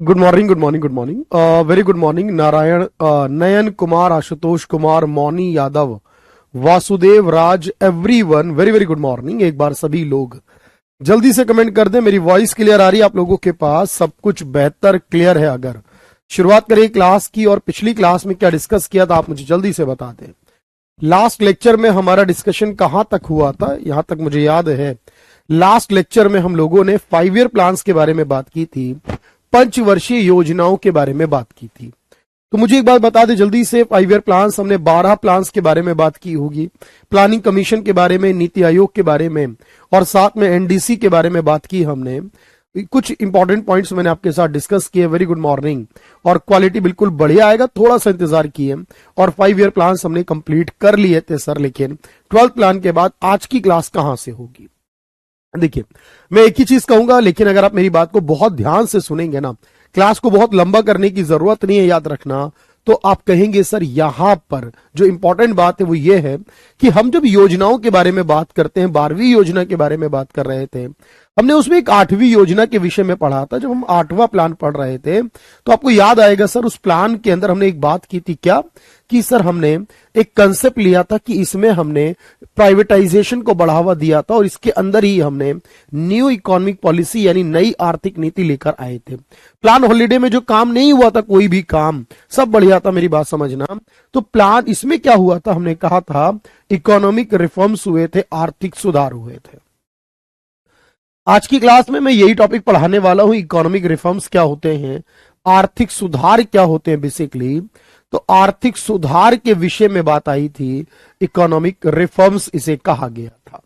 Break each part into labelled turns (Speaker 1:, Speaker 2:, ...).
Speaker 1: Good morning, good morning, good morning, very good morning. Narayan, Nayan Kumar, Ashutosh Kumar, Mouni Yadav, Vasudev Raj, everyone, very very good morning. एक बार सभी लोग जल्दी से कमेंट कर दें। मेरी वॉइस क्लियर आ रही है आप लोगों के पास? सब कुछ बेहतर क्लियर है? अगर शुरुआत करें क्लास की, और पिछली क्लास में क्या डिस्कस किया था आप मुझे जल्दी से बता दें। लास्ट लेक्चर में हमारा डिस्कशन कहां तक हुआ था? यहां तक मुझे याद है, लास्ट लेक्चर में हम लोगों ने 5 ईयर प्लान्स के बारे में बात की थी, पंचवर्षीय योजनाओं के बारे में बात की थी। तो मुझे एक बात बता दे जल्दी से, 5 ईयर प्लान्स हमने 12 प्लान्स के बारे में बात की होगी, प्लानिंग कमीशन के बारे में, नीति आयोग के बारे में, और साथ में एनडीसी के बारे में बात की हमने। कुछ इंपॉर्टेंट पॉइंट्स मैंने आपके साथ डिस्कस किए। Very good morning. और क्वालिटी बिल्कुल बढ़िया आएगा, थोड़ा सा इंतजार किए। और 5 ईयर प्लान्स हमने कंप्लीट कर लिए थे सर, लेकिन 12th प्लान के बाद आज की क्लास कहां से होगी? देखिए, मैं एक ही चीज कहूंगा, लेकिन अगर आप मेरी बात को बहुत ध्यान से सुनेंगे ना, क्लास को बहुत लंबा करने की जरूरत नहीं है, याद रखना। तो आप कहेंगे सर यहां पर जो इंपॉर्टेंट बात है वो ये है कि हम जब योजनाओं के बारे में बात करते हैं, 12वीं योजना के बारे में बात कर रहे थे, हमने उसमें एक 8वीं योजना के विषय में पढ़ा था। जब हम 8वां प्लान पढ़ रहे थे तो आपको याद आएगा सर, उस प्लान के अंदर हमने एक बात की थी, क्या कि सर हमने एक कंसेप्ट लिया था कि इसमें हमने प्राइवेटाइजेशन को बढ़ावा दिया था, और इसके अंदर ही हमने न्यू इकोनॉमिक पॉलिसी यानी नई आर्थिक नीति लेकर आए थे। प्लान हॉलीडे में जो काम नहीं हुआ था, कोई भी काम, सब बढ़िया था, मेरी बात समझना। तो प्लान इसमें क्या हुआ था, हमने कहा था इकोनॉमिक रिफॉर्म्स हुए थे, आर्थिक सुधार हुए थे। आज की क्लास में मैं यही टॉपिक पढ़ाने वाला हूं, इकोनॉमिक रिफॉर्म्स क्या होते हैं, आर्थिक सुधार क्या होते हैं बेसिकली। तो आर्थिक सुधार के विषय में बात आई थी, इकोनॉमिक रिफॉर्म्स इसे कहा गया था।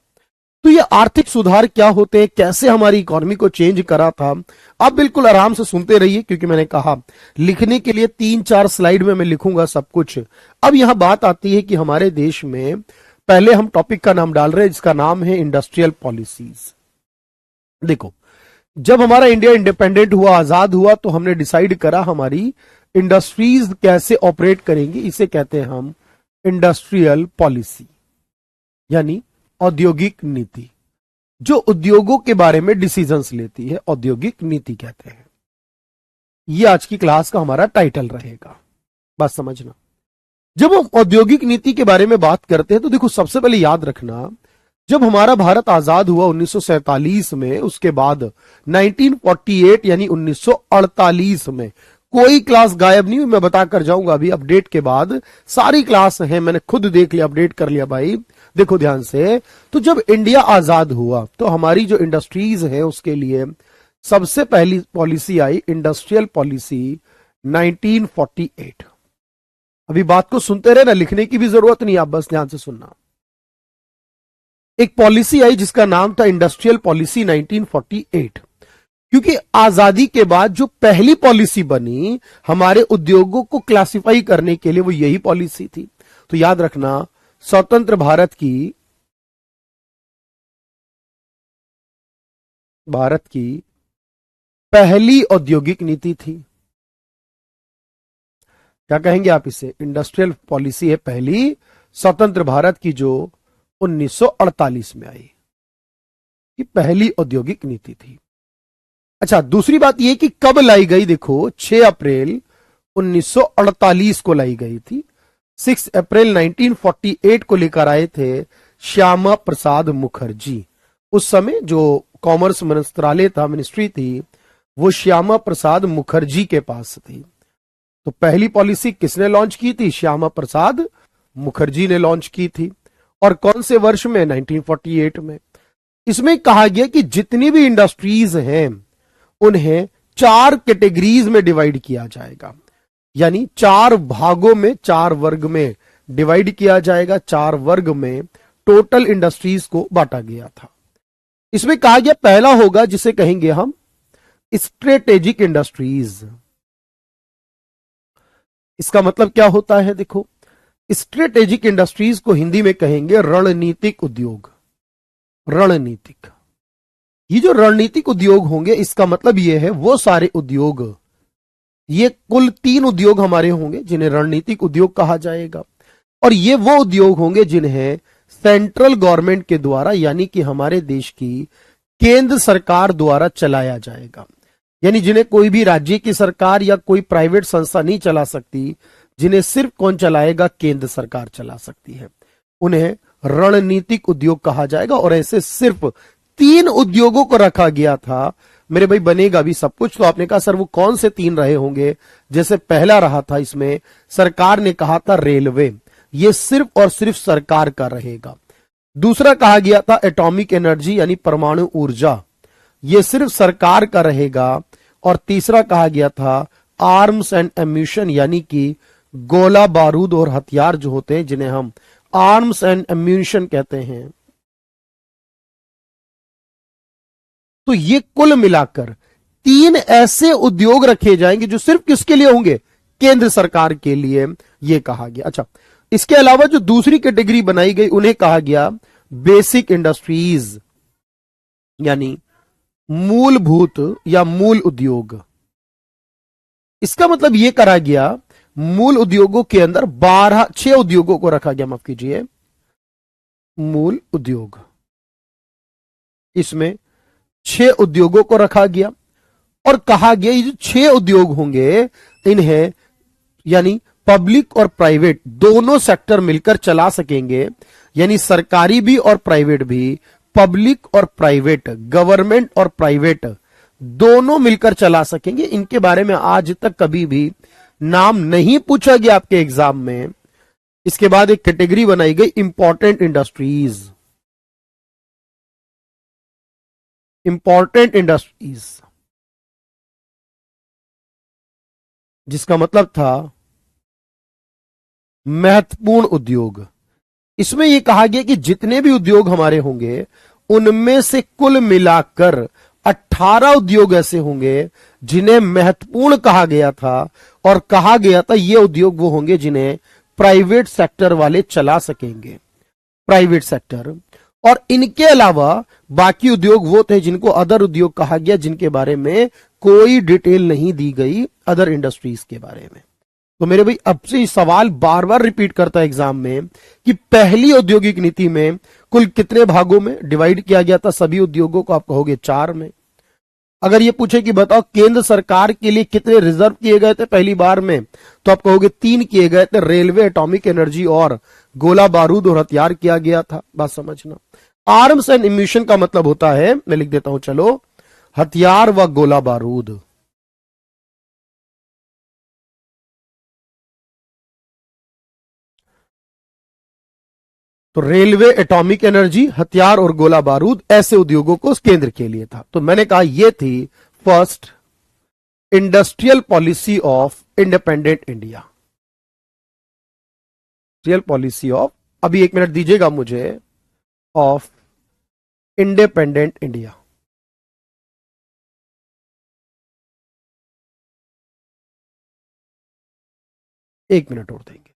Speaker 1: तो ये आर्थिक सुधार क्या होते हैं, कैसे हमारी इकोनॉमी को चेंज करा था, आप बिल्कुल आराम से सुनते रहिए, क्योंकि मैंने कहा लिखने के लिए 3-4 स्लाइड में मैं लिखूंगा सब कुछ। अब यहां बात आती है कि हमारे देश में पहले हम टॉपिक का नाम डाल रहे हैं, जिसका नाम है इंडस्ट्रियल पॉलिसीज। देखो, जब हमारा इंडिया इंडिपेंडेंट हुआ, आजाद हुआ, तो हमने डिसाइड करा हमारी इंडस्ट्रीज कैसे ऑपरेट करेंगी। इसे कहते हैं हम इंडस्ट्रियल पॉलिसी, यानी औद्योगिक नीति। जो उद्योगों के बारे में डिसीजंस लेती है, औद्योगिक नीति कहते हैं। यह आज की क्लास का हमारा टाइटल रहेगा, बात समझना। जब हम औद्योगिक नीति के बारे में बात करते हैं तो देखो, सबसे पहले याद रखना, जब हमारा भारत आजाद हुआ 1947 में, उसके बाद 1948 यानी 1948 में कोई क्लास गायब नहीं हुई। मैं बताकर जाऊंगा अभी अपडेट के बाद, सारी क्लास है, मैंने खुद देख लिया, अपडेट कर लिया भाई। देखो ध्यान से, तो जब इंडिया आजाद हुआ तो हमारी जो इंडस्ट्रीज है उसके लिए सबसे पहली पॉलिसी आई इंडस्ट्रियल पॉलिसी 1948। अभी बात को सुनते रहे ना, लिखने की भी जरूरत नहीं, आप बस ध्यान से सुनना। एक पॉलिसी आई जिसका नाम था इंडस्ट्रियल पॉलिसी 1948, क्योंकि आजादी के बाद जो पहली पॉलिसी बनी हमारे उद्योगों को क्लासिफाई करने के लिए, वो यही पॉलिसी थी। तो याद रखना, स्वतंत्र भारत की पहली औद्योगिक नीति थी। क्या कहेंगे आप इसे? इंडस्ट्रियल पॉलिसी है पहली स्वतंत्र भारत की, जो 1948 में आई, कि पहली औद्योगिक नीति थी। अच्छा, दूसरी बात यह कि कब लाई गई, देखो 6 अप्रैल 1948 को लाई गई थी। 6 अप्रैल 1948 को लेकर आए थे श्यामा प्रसाद मुखर्जी। उस समय जो कॉमर्स मंत्रालय था, मिनिस्ट्री थी, वो श्यामा प्रसाद मुखर्जी के पास थी। तो पहली पॉलिसी किसने लॉन्च की थी? श्यामा प्रसाद मुखर्जी ने लॉन्च की थी। और कौन से वर्ष में? 1948 में। इसमें कहा गया कि जितनी भी इंडस्ट्रीज हैं उन्हें 4 कैटेगरीज में डिवाइड किया जाएगा, यानी 4 भागों में, 4 वर्ग में डिवाइड किया जाएगा। 4 वर्ग में टोटल इंडस्ट्रीज को बांटा गया था। इसमें कहा गया पहला होगा जिसे कहेंगे हम स्ट्रेटेजिक इंडस्ट्रीज। इसका मतलब क्या होता है? देखो, स्ट्रेटेजिक इंडस्ट्रीज को हिंदी में कहेंगे रणनीतिक उद्योग। रणनीतिक, ये जो रणनीतिक उद्योग होंगे, इसका मतलब ये है वो सारे उद्योग, ये कुल 3 उद्योग हमारे होंगे जिन्हें रणनीतिक उद्योग कहा जाएगा। और ये वो उद्योग होंगे जिन्हें सेंट्रल गवर्नमेंट के द्वारा, यानी कि हमारे देश की केंद्र सरकार द्वारा चलाया जाएगा। यानी जिन्हें कोई भी राज्य की सरकार या कोई प्राइवेट संस्था नहीं चला सकती, जिन्हें सिर्फ कौन चलाएगा, केंद्र सरकार चला सकती है, उन्हें रणनीतिक उद्योग कहा जाएगा। और ऐसे सिर्फ 3 उद्योगों को रखा गया था। मेरे भाई बनेगा भी सब कुछ। तो आपने कहा सर वो कौन से 3 रहे होंगे? जैसे पहला रहा था, इसमें सरकार ने कहा था रेलवे, ये सिर्फ और सिर्फ सरकार का रहेगा। दूसरा कहा गया था एटॉमिक एनर्जी यानी परमाणु ऊर्जा, ये सिर्फ सरकार का रहेगा। और तीसरा कहा गया था आर्म्स एंड एम्यूशन यानी कि गोला बारूद और हथियार जो होते हैं, जिन्हें हम आर्म्स एंड एम्यूशन कहते हैं। तो ये कुल मिलाकर 3 ऐसे उद्योग रखे जाएंगे जो सिर्फ किसके लिए होंगे? केंद्र सरकार के लिए, यह कहा गया। अच्छा, इसके अलावा जो दूसरी कैटेगरी बनाई गई उन्हें कहा गया बेसिक इंडस्ट्रीज यानी मूलभूत या मूल उद्योग। इसका मतलब यह करा गया मूल उद्योगों के अंदर 6 उद्योगों को रखा गया, माफ कीजिए, मूल उद्योग, इसमें 6 उद्योगों को रखा गया और कहा गया ये जो 6 उद्योग होंगे इन्हें यानी पब्लिक और प्राइवेट दोनों सेक्टर मिलकर चला सकेंगे, यानी सरकारी भी और प्राइवेट भी, पब्लिक और प्राइवेट, गवर्नमेंट और प्राइवेट दोनों मिलकर चला सकेंगे। इनके बारे में आज तक कभी भी नाम नहीं पूछा गया आपके एग्जाम में। इसके बाद एक कैटेगरी बनाई गई इंपॉर्टेंट इंडस्ट्रीज, इंपॉर्टेंट इंडस्ट्रीज जिसका मतलब था महत्वपूर्ण उद्योग। इसमें यह कहा गया कि जितने भी उद्योग हमारे होंगे उनमें से कुल मिलाकर 18 उद्योग ऐसे होंगे जिन्हें महत्वपूर्ण कहा गया था और कहा गया था ये उद्योग वो होंगे जिन्हें प्राइवेट सेक्टर वाले चला सकेंगे, प्राइवेट सेक्टर। और इनके अलावा बाकी उद्योग वो थे जिनको अदर उद्योग कहा गया, जिनके बारे में कोई डिटेल नहीं दी गई अदर इंडस्ट्रीज के बारे में। तो मेरे भाई अब से सवाल बार बार रिपीट करता है एग्जाम में कि पहली औद्योगिक नीति में कुल कितने भागों में डिवाइड किया गया था सभी उद्योगों को? आप कहोगे 4 में। अगर ये पूछे कि बताओ केंद्र सरकार के लिए कितने रिजर्व किए गए थे पहली बार में, तो आप कहोगे 3 किए गए थे, रेलवे, एटॉमिक एनर्जी और गोला बारूद और हथियार किया गया था। बात समझना। आर्म्स एंड एम्यूशन का मतलब होता है, मैं लिख देता हूं चलो, हथियार व गोला बारूद। तो रेलवे, एटॉमिक एनर्जी, हथियार और गोला बारूद ऐसे उद्योगों को केंद्र के लिए था। तो मैंने कहा यह थी first industrial policy of independent India. Industrial policy of, अभी 1 मिनट दीजिएगा मुझे, ऑफ इंडिपेंडेंट इंडिया। एक मिनट और देंगे।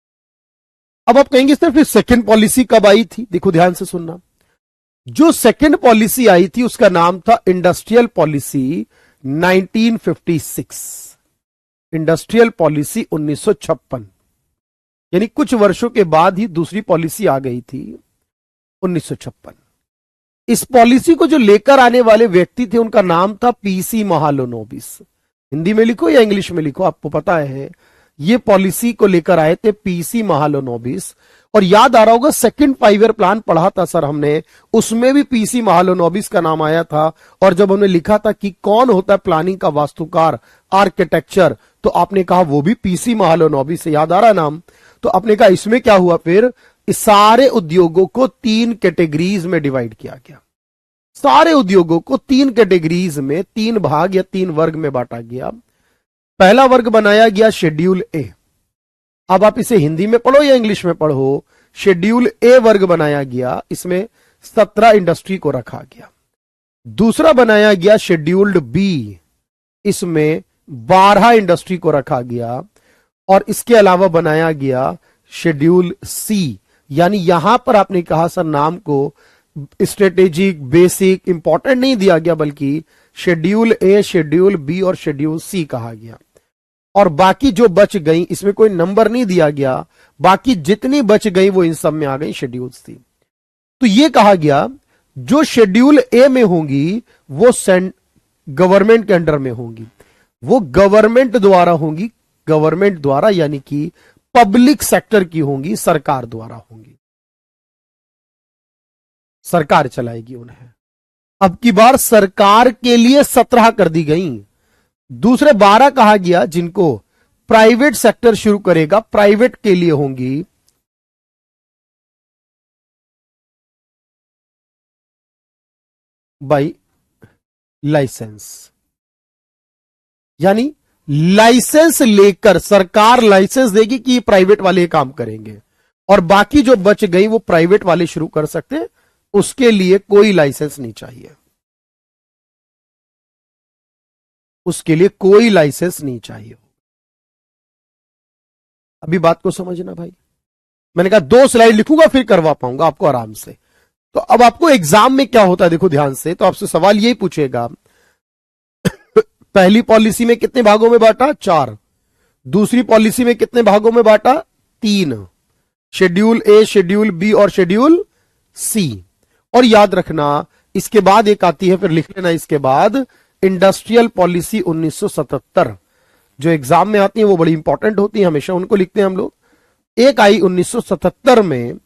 Speaker 1: अब आप कहेंगे सर फिर सेकंड पॉलिसी कब आई थी? देखो ध्यान से सुनना। जो सेकंड पॉलिसी आई थी उसका नाम था इंडस्ट्रियल पॉलिसी 1956, इंडस्ट्रियल पॉलिसी 1956, यानी कुछ वर्षों के बाद ही दूसरी पॉलिसी आ गई थी 1956। इस पॉलिसी को जो लेकर आने वाले व्यक्ति थे उनका नाम था पीसी महालनोबिस। हिंदी में लिखो या इंग्लिश में लिखो, आपको पता है। ये पॉलिसी को लेकर आए थे पीसी महालनोबिस। और याद आ रहा होगा सेकंड 5 ईयर प्लान पढ़ा था सर हमने, उसमें भी पीसी महालनोबिस का नाम आया था। और जब हमने लिखा था कि कौन होता है प्लानिंग का वास्तुकार, आर्किटेक्चर, तो आपने कहा वो भी पीसी महालनोबिस से, याद आ रहा नाम। तो आपने कहा इसमें क्या हुआ, फिर इस सारे उद्योगों को 3 कैटेगरीज में डिवाइड किया गया। सारे उद्योगों को 3 कैटेगरीज में, 3 भाग या 3 वर्ग में बांटा गया। पहला वर्ग बनाया गया शेड्यूल ए। अब आप इसे हिंदी में पढ़ो या इंग्लिश में पढ़ो, शेड्यूल ए वर्ग बनाया गया, इसमें 17 इंडस्ट्री को रखा गया। दूसरा बनाया गया शेड्यूल्ड बी, इसमें 12 इंडस्ट्री को रखा गया। और इसके अलावा बनाया गया शेड्यूल सी, यानी यहां पर आपने कहा सर नाम को स्ट्रेटेजिक, बेसिक, इंपॉर्टेंट नहीं दिया गया, बल्कि शेड्यूल ए, शेड्यूल बी और शेड्यूल सी कहा गया। और बाकी जो बच गई, इसमें कोई नंबर नहीं दिया गया, बाकी जितनी बच गई वो इन सब में आ गई शेड्यूल सी। तो ये कहा गया जो शेड्यूल ए में होंगी वो गवर्नमेंट के अंडर में होंगी, वो गवर्नमेंट द्वारा होंगी, गवर्नमेंट द्वारा यानी कि पब्लिक सेक्टर की होंगी, सरकार द्वारा होंगी, सरकार चलाएगी उन्हें। अब की बार सरकार के लिए 17 कर दी गई, दूसरे 12 कहा गया जिनको प्राइवेट सेक्टर शुरू करेगा, प्राइवेट के लिए होंगी। बाई लाइसेंस, यानी लाइसेंस लेकर सरकार लाइसेंस देगी कि प्राइवेट वाले काम करेंगे, और बाकी जो बच गई वो प्राइवेट वाले शुरू कर सकते हैं, उसके लिए कोई लाइसेंस नहीं चाहिए, उसके लिए कोई लाइसेंस नहीं चाहिए। अभी बात को समझना भाई, मैंने कहा 2 स्लाइड लिखूंगा फिर करवा पाऊंगा आपको आराम से। तो अब आपको एग्जाम में क्या होता है देखो ध्यान से, तो आपसे सवाल यही पूछेगा, पहली पॉलिसी में कितने भागों में बांटा, 4, दूसरी पॉलिसी में कितने भागों में बांटा, 3, शेड्यूल ए, शेड्यूल बी और शेड्यूल सी। और याद रखना इसके बाद एक आती है, फिर लिख लेना इसके बाद, इंडस्ट्रियल पॉलिसी 1977, जो एग्जाम में आती है वो बड़ी इंपॉर्टेंट होती है, हमेशा उनको लिखते हैं हम लोग। एक आई 1977 में,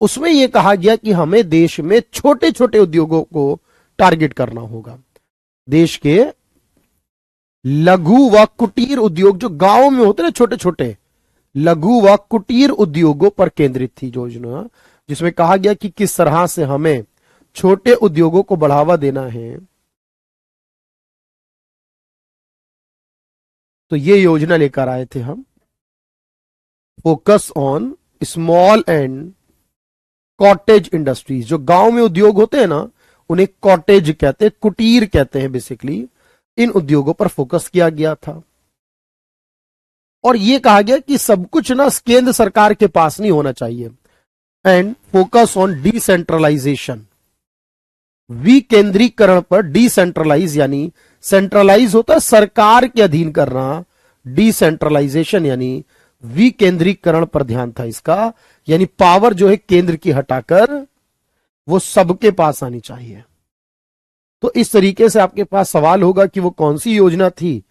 Speaker 1: उसमें यह कहा गया कि हमें देश में छोटे छोटे उद्योगों को टारगेट करना होगा, देश के लघु व कुटीर उद्योग जो गांव में होते हैं छोटे छोटे, लघु व कुटीर उद्योगों पर केंद्रित थी योजना, जिसमें कहा गया कि किस तरह से हमें छोटे उद्योगों को बढ़ावा देना है। तो ये योजना लेकर आए थे हम, focus on small and cottage industries. जो गांव में उद्योग होते हैं ना, उन्हें कॉटेज कहते हैं, कुटीर कहते हैं बेसिकली। इन उद्योगों पर फोकस किया गया था, और यह कहा गया कि सब कुछ ना केंद्र सरकार के पास नहीं होना चाहिए, एंड फोकस ऑन डिसेंट्रलाइजेशन, विकेंद्रीकरण पर। डिसेंट्रलाइज यानी सेंट्रलाइज होता है सरकार के अधीन करना, डिसेंट्रलाइजेशन यानी विकेंद्रीकरण पर ध्यान था इसका, यानी पावर जो है केंद्र की हटाकर वो सबके पास आनी चाहिए। तो इस तरीके से आपके पास सवाल होगा कि वो कौन सी योजना थी,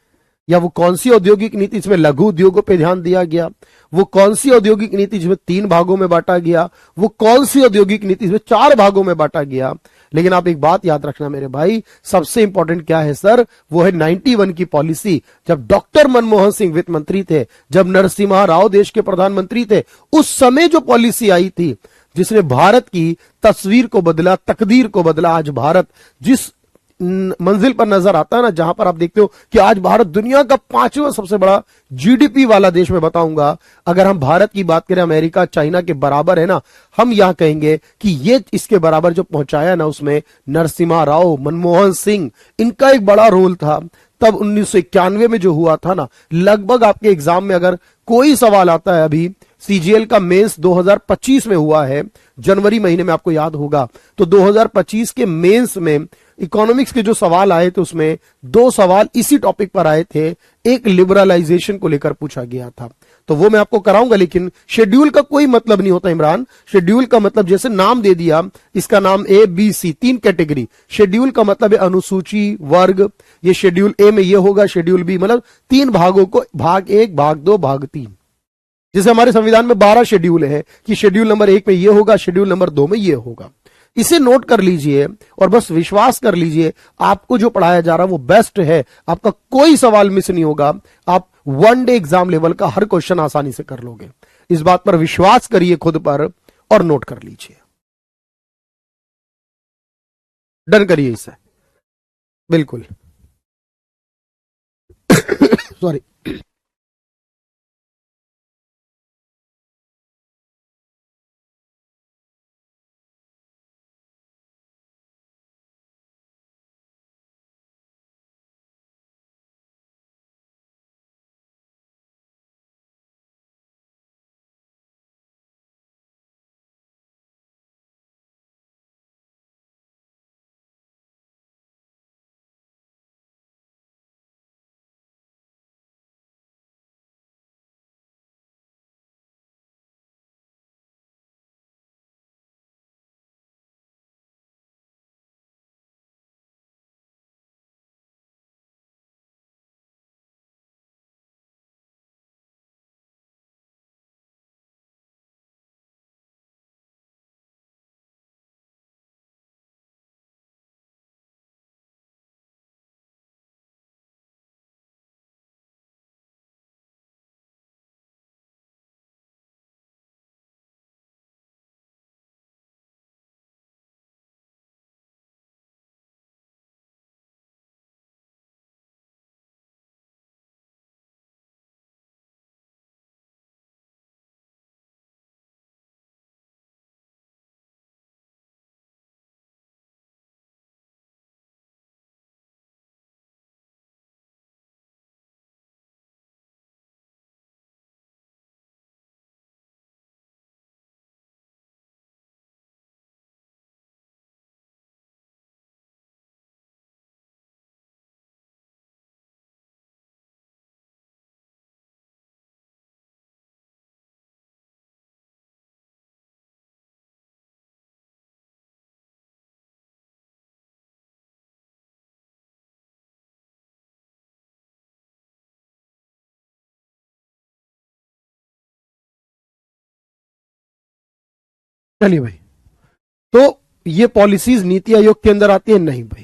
Speaker 1: या वो कौन सी औद्योगिक नीति जिसमें लघु उद्योगों पे ध्यान दिया गया, वो कौन सी औद्योगिक नीति जिसमें 3 भागों में बांटा गया, वो कौन सी औद्योगिक नीति जिसमें 4 भागों में बांटा गया। लेकिन आप एक बात याद रखना मेरे भाई, सबसे इंपॉर्टेंट क्या है सर, वो है 91 की पॉलिसी। जब डॉक्टर मनमोहन सिंह वित्त मंत्री थे, जब नरसिम्हा राव देश के प्रधानमंत्री थे, उस समय जो पॉलिसी आई थी जिसने भारत की तस्वीर को बदला, तकदीर को बदला। आज भारत जिस मंजिल पर नजर आता है ना, जहां पर आप देखते हो कि आज भारत दुनिया का 5वां सबसे बड़ा जीडीपी वाला देश, में बताऊंगा अगर हम भारत की बात करें अमेरिका चाइना के बराबर है ना, हम यहां कहेंगे कि ये इसके बराबर जो पहुंचाया ना, उसमें नरसिम्हा राव, मनमोहन सिंह, इनका एक बड़ा रोल था। तब 1991 में जो हुआ था ना, लगभग आपके एग्जाम में अगर कोई सवाल आता है, अभी सीजीएल का मेंस 2025 में हुआ है, जनवरी महीने में, आपको याद होगा, तो 2025 के मेंस में इकोनॉमिक्स के जो सवाल आए थे उसमें 2 सवाल इसी टॉपिक पर आए थे, एक लिबरलाइजेशन को लेकर पूछा गया था। तो वो मैं आपको कराऊंगा, लेकिन शेड्यूल का कोई मतलब नहीं होता इमरान। शेड्यूल का मतलब जैसे नाम दे दिया, इसका नाम A B C, 3 category. Schedule का मतलब है अनुसूची, वर्ग। ये शेड्यूल ए में ये होगा, शेड्यूल बी, मतलब 3 भागों को, भाग 1, भाग 2, भाग 3। जैसे हमारे संविधान में 12 शेड्यूल है कि शेड्यूल नंबर 1 में ये होगा, शेड्यूल नंबर 2 में ये होगा। इसे नोट कर लीजिए और बस विश्वास कर लीजिए, आपको जो पढ़ाया जा रहा है वो बेस्ट है, आपका कोई सवाल मिस नहीं होगा, आप 1 डे एग्जाम लेवल का हर क्वेश्चन आसानी से कर लोगे। इस बात पर विश्वास करिए खुद पर और नोट कर लीजिए। डन करिए इसे, बिल्कुल। सॉरी। चलिए भाई, तो ये पॉलिसीज नीति आयोग के अंदर आती है? नहीं भाई।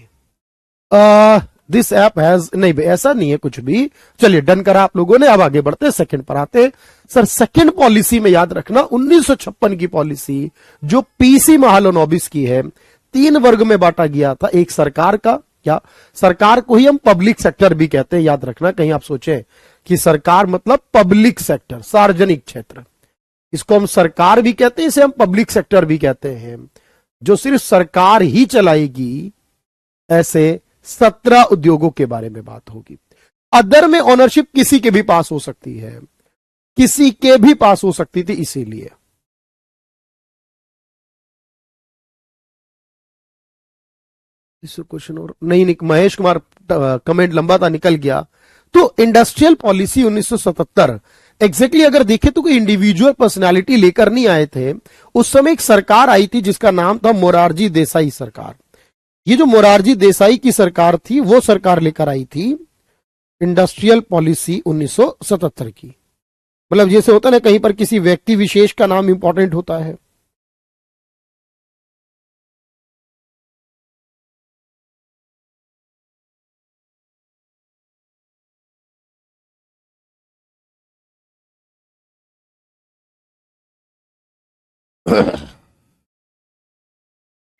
Speaker 1: दिस ऐप हैज, नहीं भाई ऐसा नहीं है कुछ भी। चलिए डन करा आप लोगों ने, अब आगे बढ़ते हैं, सेकंड पर आते हैं। सर सेकंड पॉलिसी में याद रखना 1956 की पॉलिसी जो पीसी महालनोबिस की है, 3 वर्ग में बांटा गया था। एक सरकार का, क्या सरकार को ही हम पब्लिक सेक्टर भी कहते हैं, याद रखना, कहीं आप सोचें कि सरकार मतलब पब्लिक सेक्टर, सार्वजनिक क्षेत्र, इसको हम सरकार भी कहते हैं, इसे हम पब्लिक सेक्टर भी कहते हैं। जो सिर्फ सरकार ही चलाएगी, ऐसे 17 उद्योगों के बारे में बात होगी। अदर में ओनरशिप किसी के भी पास हो सकती है, किसी के भी पास हो सकती थी, इसीलिए। इस क्वेश्चन और नहीं, महेश कुमार कमेंट लंबा था, निकल गया। तो इंडस्ट्रियल पॉलिसी 1977 एग्जैक्टली अगर देखें तो कोई इंडिविजुअल पर्सनालिटी लेकर नहीं आए थे। उस समय एक सरकार आई थी जिसका नाम था मोरारजी देसाई सरकार। ये जो मोरारजी देसाई की सरकार थी, वो सरकार लेकर आई थी इंडस्ट्रियल पॉलिसी 1977 की। मतलब जैसे होता है ना, कहीं पर किसी व्यक्ति विशेष का नाम इंपॉर्टेंट होता है।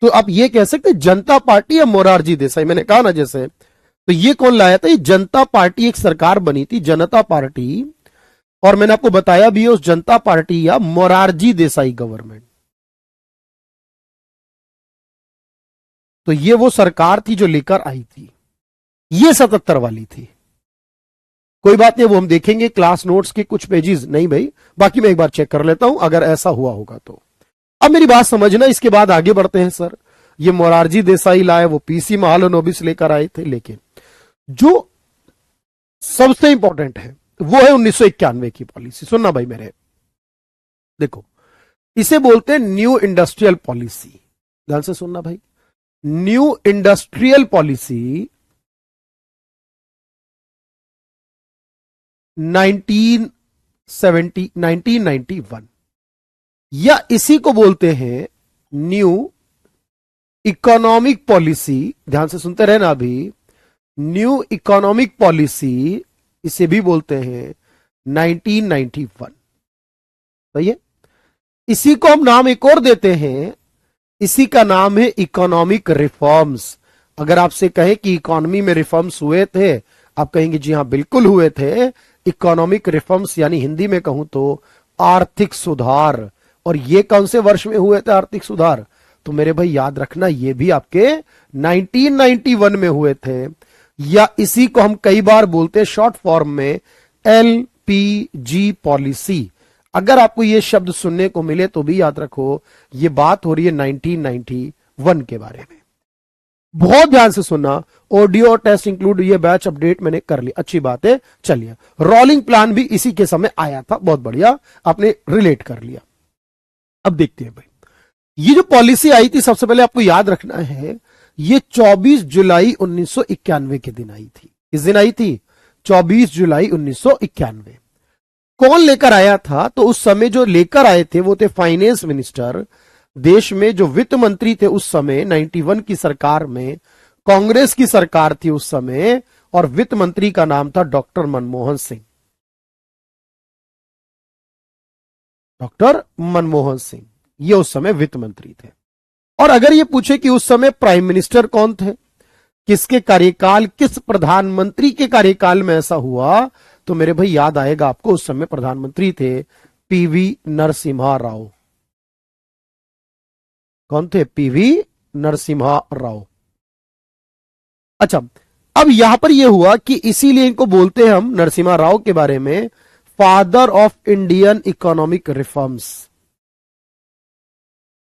Speaker 1: तो आप ये कह सकते जनता पार्टी या मोरारजी देसाई, मैंने कहा ना जैसे, तो ये कौन लाया था? ये जनता पार्टी, एक सरकार बनी थी जनता पार्टी, और मैंने आपको बताया भी है उस जनता पार्टी या मोरारजी देसाई गवर्नमेंट। तो ये वो सरकार थी जो लेकर आई थी, ये 77 वाली थी। कोई बात नहीं, वो हम देखेंगे क्लास नोट्स के कुछ पेजेस, नहीं भाई, बाकी मैं एक बार चेक कर लेता हूं अगर ऐसा हुआ होगा तो। अब मेरी बात समझना, इसके बाद आगे बढ़ते हैं। सर ये मोरारजी देसाई लाए, वो पीसी महालनोबिस लेकर आए थे, लेकिन जो सबसे इंपॉर्टेंट है वो है 1991 की पॉलिसी। सुनना भाई मेरे, देखो इसे बोलते हैं न्यू इंडस्ट्रियल पॉलिसी। ध्यान से सुनना भाई, न्यू इंडस्ट्रियल पॉलिसी 1991, या इसी को बोलते हैं न्यू इकोनॉमिक पॉलिसी। ध्यान से सुनते रहे ना अभी, न्यू इकोनॉमिक पॉलिसी इसे भी बोलते हैं 1991। सही है। इसी को हम नाम एक और देते हैं, इसी का नाम है इकोनॉमिक रिफॉर्म्स। अगर आपसे कहे कि इकोनॉमी में रिफॉर्म्स हुए थे, आप कहेंगे जी हां बिल्कुल हुए थे। इकोनॉमिक रिफॉर्म्स यानी हिंदी में कहूं तो आर्थिक सुधार। और ये कौन से वर्ष में हुए थे आर्थिक सुधार? तो मेरे भाई याद रखना, ये भी आपके 1991 में हुए थे, या इसी को हम कई बार बोलते हैं शॉर्ट फॉर्म में एलपीजी पॉलिसी। अगर आपको ये शब्द सुनने को मिले तो भी याद रखो, ये बात हो रही है 1991 के बारे में। बहुत ध्यान से सुनना, ऑडियो टेस्ट इंक्लूड, ये बैच अपडेट मैंने कर लिया, अच्छी बात है। चलिए, रोलिंग प्लान भी इसी के समय आया था, बहुत बढ़िया, आपने रिलेट कर लिया। अब देखते हैं भाई, ये जो पॉलिसी आई थी, सबसे पहले आपको याद रखना है, ये 24 जुलाई 1991 के दिन आई थी। किस दिन आई थी? 24 जुलाई 1991। कौन लेकर आया था? तो उस समय जो लेकर आए थे वो थे फाइनेंस मिनिस्टर। देश में जो वित्त मंत्री थे उस समय 91 की सरकार में, कांग्रेस की सरकार थी उस समय, और वित्त मंत्री का नाम था डॉक्टर मनमोहन सिंह। डॉक्टर मनमोहन सिंह ये उस समय वित्त मंत्री थे। और अगर ये पूछे कि उस समय प्राइम मिनिस्टर कौन थे, किसके कार्यकाल, किस प्रधानमंत्री के कार्यकाल में ऐसा हुआ, तो मेरे भाई याद आएगा आपको, उस समय प्रधानमंत्री थे पीवी नरसिम्हा राव। कौन थे? पीवी नरसिम्हा राव। अच्छा, अब यहां पर यह हुआ कि इसीलिए इनको बोलते हैं हम नरसिम्हा राव के बारे में father of Indian economic reforms.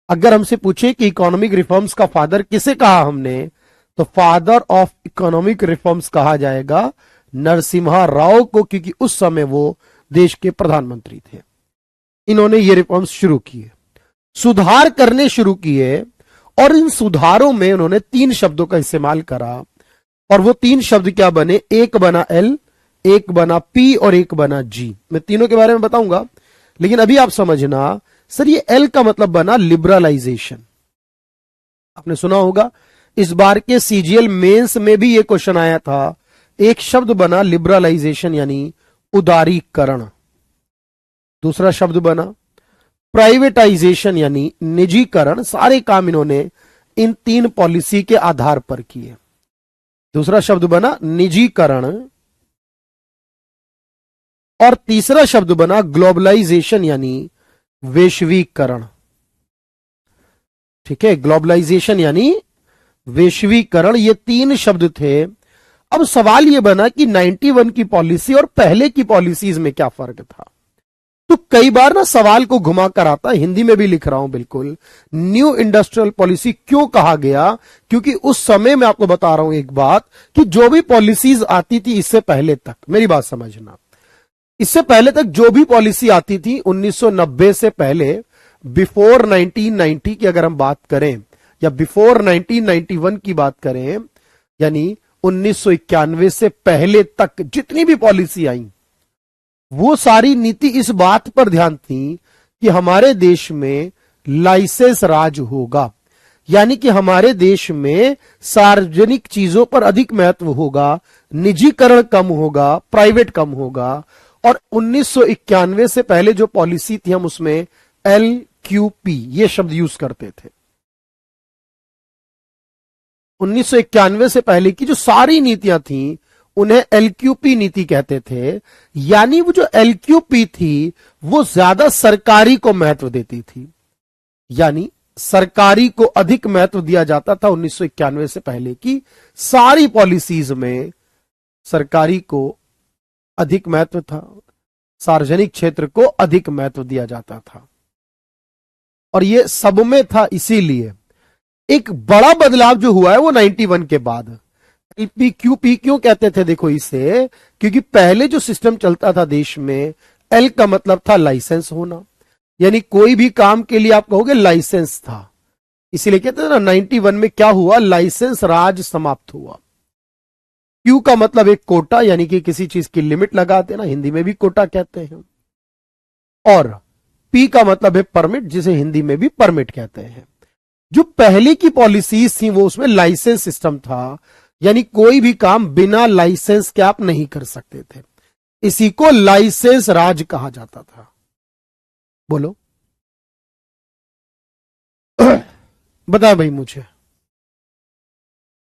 Speaker 1: अगर हमसे पूछे कि इकोनॉमिक रिफॉर्म्स का फादर किसे कहा हमने, तो फादर ऑफ इकोनॉमिक रिफॉर्म्स कहा जाएगा नरसिम्हा राव को, क्योंकि उस समय वो देश के प्रधानमंत्री थे। इन्होंने ये रिफॉर्म्स शुरू किए, सुधार करने शुरू किए, और इन सुधारों में उन्होंने 3 शब्दों का इस्तेमाल करा। और वो 3 शब्द क्या बने? एक बना एल, एक बना पी, और एक बना जी। मैं तीनों के बारे में बताऊंगा, लेकिन अभी आप समझना सर ये एल का मतलब बना लिबरलाइजेशन। आपने सुना होगा इस बार के सीजीएल मेंस में भी ये क्वेश्चन आया था, एक शब्द बना लिबरलाइजेशन यानी उदारीकरण, दूसरा शब्द बना प्राइवेटाइजेशन यानी निजीकरण। सारे काम इन्होंने इन 3 पॉलिसी के आधार पर किए। दूसरा शब्द बना निजीकरण और तीसरा शब्द बना ग्लोबलाइजेशन यानी वैश्वीकरण। ठीक है, ग्लोबलाइजेशन यानी वैश्वीकरण, ये 3 शब्द थे। अब सवाल यह बना कि 91 की पॉलिसी और पहले की पॉलिसीज में क्या फर्क था। तो कई बार ना सवाल को घुमा कर आता, हिंदी में भी लिख रहा हूं बिल्कुल, न्यू इंडस्ट्रियल पॉलिसी क्यों कहा गया, क्योंकि उस समय मैं आपको बता रहा हूं एक बात कि जो भी पॉलिसीज आती थी इससे पहले तक, मेरी बात समझना, इससे पहले तक जो भी पॉलिसी आती थथी 1990 से पहले, बिफोर 1990 की अगर हम बात करें या बिफोर 1991 की बात करें, यानी 1991 से पहले तक जितनी भी पॉलिसी आई वो सारी नीति इस बात पर ध्यान थी कि हमारे देश में लाइसेंस राज होगा, यानी कि हमारे देश में सार्वजनिक चीजों पर अधिक महत्व होगा, निजीकरण कम होगा, प्राइवेट कम होगा। और 1991 से पहले जो पॉलिसी थी हम उसमें LQP ये शब्द यूज करते थे। 1991 से पहले की जो सारी नीतियां थी उन्हें LQP नीति कहते थे, यानी वो जो LQP थी वो ज्यादा सरकारी को महत्व देती थी, यानी सरकारी को अधिक महत्व दिया जाता था। 1991 से पहले की सारी पॉलिसीज में सरकारी को अधिक महत्व था, सार्वजनिक क्षेत्र को अधिक महत्व दिया जाता था, और ये सब में था। इसीलिए एक बड़ा बदलाव जो हुआ है वो 91 के बाद। LPQP क्यों कहते थे, देखो इसे, क्योंकि पहले जो सिस्टम चलता था देश में, L का मतलब था लाइसेंस होना, यानी कोई भी काम के लिए आप कहोगे लाइसेंस था, इसीलिए कहते हैं ना 91 में क्या हुआ, लाइसेंस राज समाप्त हुआ। Q का मतलब एक कोटा, यानी कि किसी चीज की लिमिट लगाते ना, हिंदी में भी कोटा कहते हैं। और P का मतलब है परमिट, जिसे हिंदी में भी परमिट कहते हैं। जो पहले की पॉलिसीज थी वो उसमें लाइसेंस सिस्टम था, यानी कोई भी काम बिना लाइसेंस के आप नहीं कर सकते थे, इसी को लाइसेंस राज कहा जाता था। बोलो बता भाई मुझे,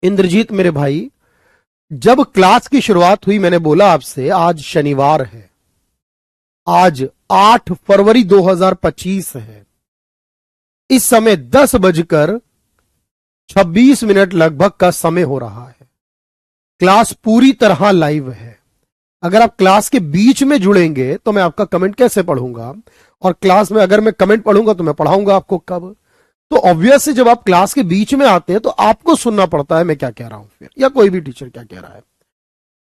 Speaker 1: इंद्रजीत मेरे भाई, जब क्लास की शुरुआत हुई मैंने बोला आपसे आज शनिवार है, आज 8 फरवरी 2025 है, इस समय 10:26 लगभग का समय हो रहा है। क्लास पूरी तरह लाइव है। अगर आप क्लास के बीच में जुड़ेंगे तो मैं आपका कमेंट कैसे पढ़ूंगा, और क्लास में अगर मैं कमेंट पढ़ूंगा तो मैं पढ़ाऊंगा आपको कब। तो ऑब्वियसली जब आप क्लास के बीच में आते हैं तो आपको सुनना पड़ता है मैं क्या कह रहा हूं फिर, या कोई भी टीचर क्या कह रहा है।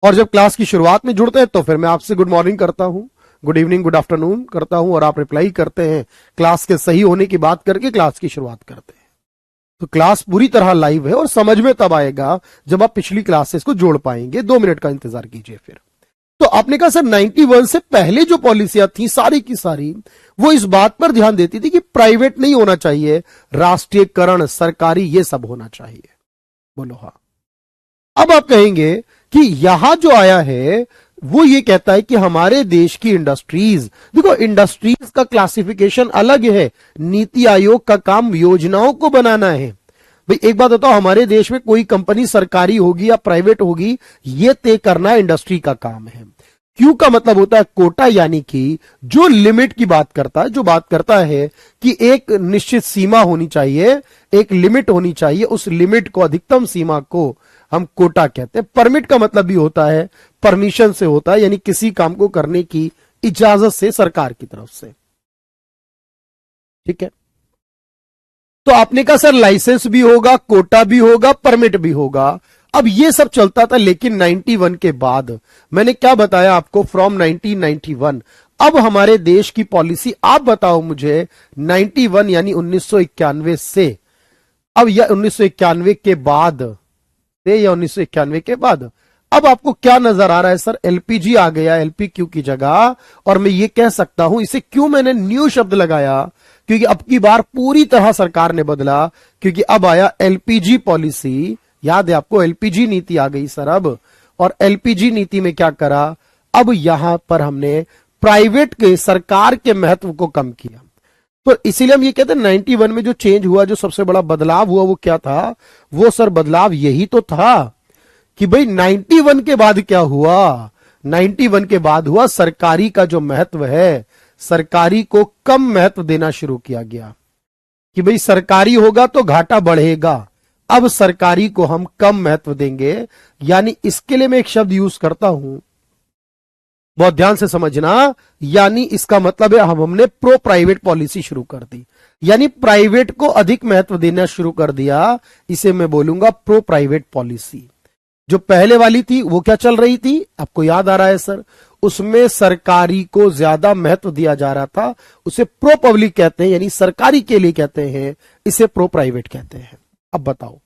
Speaker 1: और जब क्लास की शुरुआत में जुड़ते हैं तो फिर मैं आपसे गुड मॉर्निंग करता हूं, गुड इवनिंग, गुड आफ्टरनून करता हूं, और आप रिप्लाई करते हैं, क्लास के सही होने की बात करके क्लास की शुरुआत करते हैं। तो क्लास पूरी तरह लाइव है, और समझ में तब आएगा जब आप पिछली क्लासेस को जोड़ पाएंगे। 2 मिनट का इंतजार कीजिए फिर। तो आपने कहा सर 91 से पहले जो पॉलिसियां थी सारी की सारी वो इस बात पर ध्यान देती थी कि प्राइवेट नहीं होना चाहिए, राष्ट्रीयकरण, सरकारी ये सब होना चाहिए। बोलो हाँ। अब आप कहेंगे कि यहां जो आया है वो ये कहता है कि हमारे देश की इंडस्ट्रीज, देखो इंडस्ट्रीज का क्लासिफिकेशन अलग है, नीति आयोग का काम योजनाओं को बनाना है। भाई एक बात बताओ, हमारे देश में कोई कंपनी सरकारी होगी या प्राइवेट होगी ये तय करना इंडस्ट्री का काम है। क्यू का मतलब होता है कोटा, यानी कि जो लिमिट की बात करता है, जो बात करता है कि एक निश्चित सीमा होनी चाहिए, एक लिमिट होनी चाहिए, उस लिमिट को, अधिकतम सीमा को हम कोटा कहते हैं। परमिट का मतलब भी होता है परमिशन से होता है, यानी किसी काम को करने की इजाजत से सरकार की तरफ से। ठीक है, तो आपने कहा सर लाइसेंस भी होगा, कोटा भी होगा, परमिट भी होगा। अब ये सब चलता था, लेकिन 91 के बाद मैंने क्या बताया आपको, फ्रॉम 1991 अब हमारे देश की पॉलिसी, आप बताओ मुझे 91 यानी 1991 से, अब या 1991 के बाद से या 1991 के बाद, अब आपको क्या नजर आ रहा है सर, एलपीजी आ गया एलपीक्यू की जगह। और मैं ये कह सकता हूं, इसे क्यों मैंने न्यू शब्द लगाया, क्योंकि अब की बार पूरी तरह सरकार ने बदला, क्योंकि अब आया एलपीजी पॉलिसी। याद है आपको, एलपीजी नीति आ गई सर अब। और एलपीजी नीति में क्या करा, अब यहां पर हमने प्राइवेट के, सरकार के महत्व को कम किया। तो इसीलिए हम ये कहते हैं 91 में जो चेंज हुआ, जो सबसे बड़ा बदलाव हुआ, वो क्या था? वो सर बदलाव यही तो था कि भाई 91 के बाद क्या हुआ? 91 के बाद हुआ सरकारी का जो महत्व है, सरकारी को कम महत्व देना शुरू किया गया कि भाई सरकारी होगा तो घाटा बढ़ेगा। अब सरकारी को हम कम महत्व देंगे। यानी इसके लिए मैं एक शब्द यूज करता हूं, बहुत ध्यान से समझना। यानी इसका मतलब है हमने प्रो प्राइवेट पॉलिसी शुरू कर दी, यानी प्राइवेट को अधिक महत्व देना शुरू कर दिया। इसे मैं बोलूंगा प्रो प्राइवेट पॉलिसी। जो पहले वाली थी वो क्या चल रही थी, आपको याद आ रहा है सर? उसमें सरकारी को ज्यादा महत्व दिया जा रहा था। उसे प्रो पब्लिक कहते हैं, यानी सरकारी के लिए कहते हैं, इसे प्रो प्राइवेट कहते हैं। अब बताओ,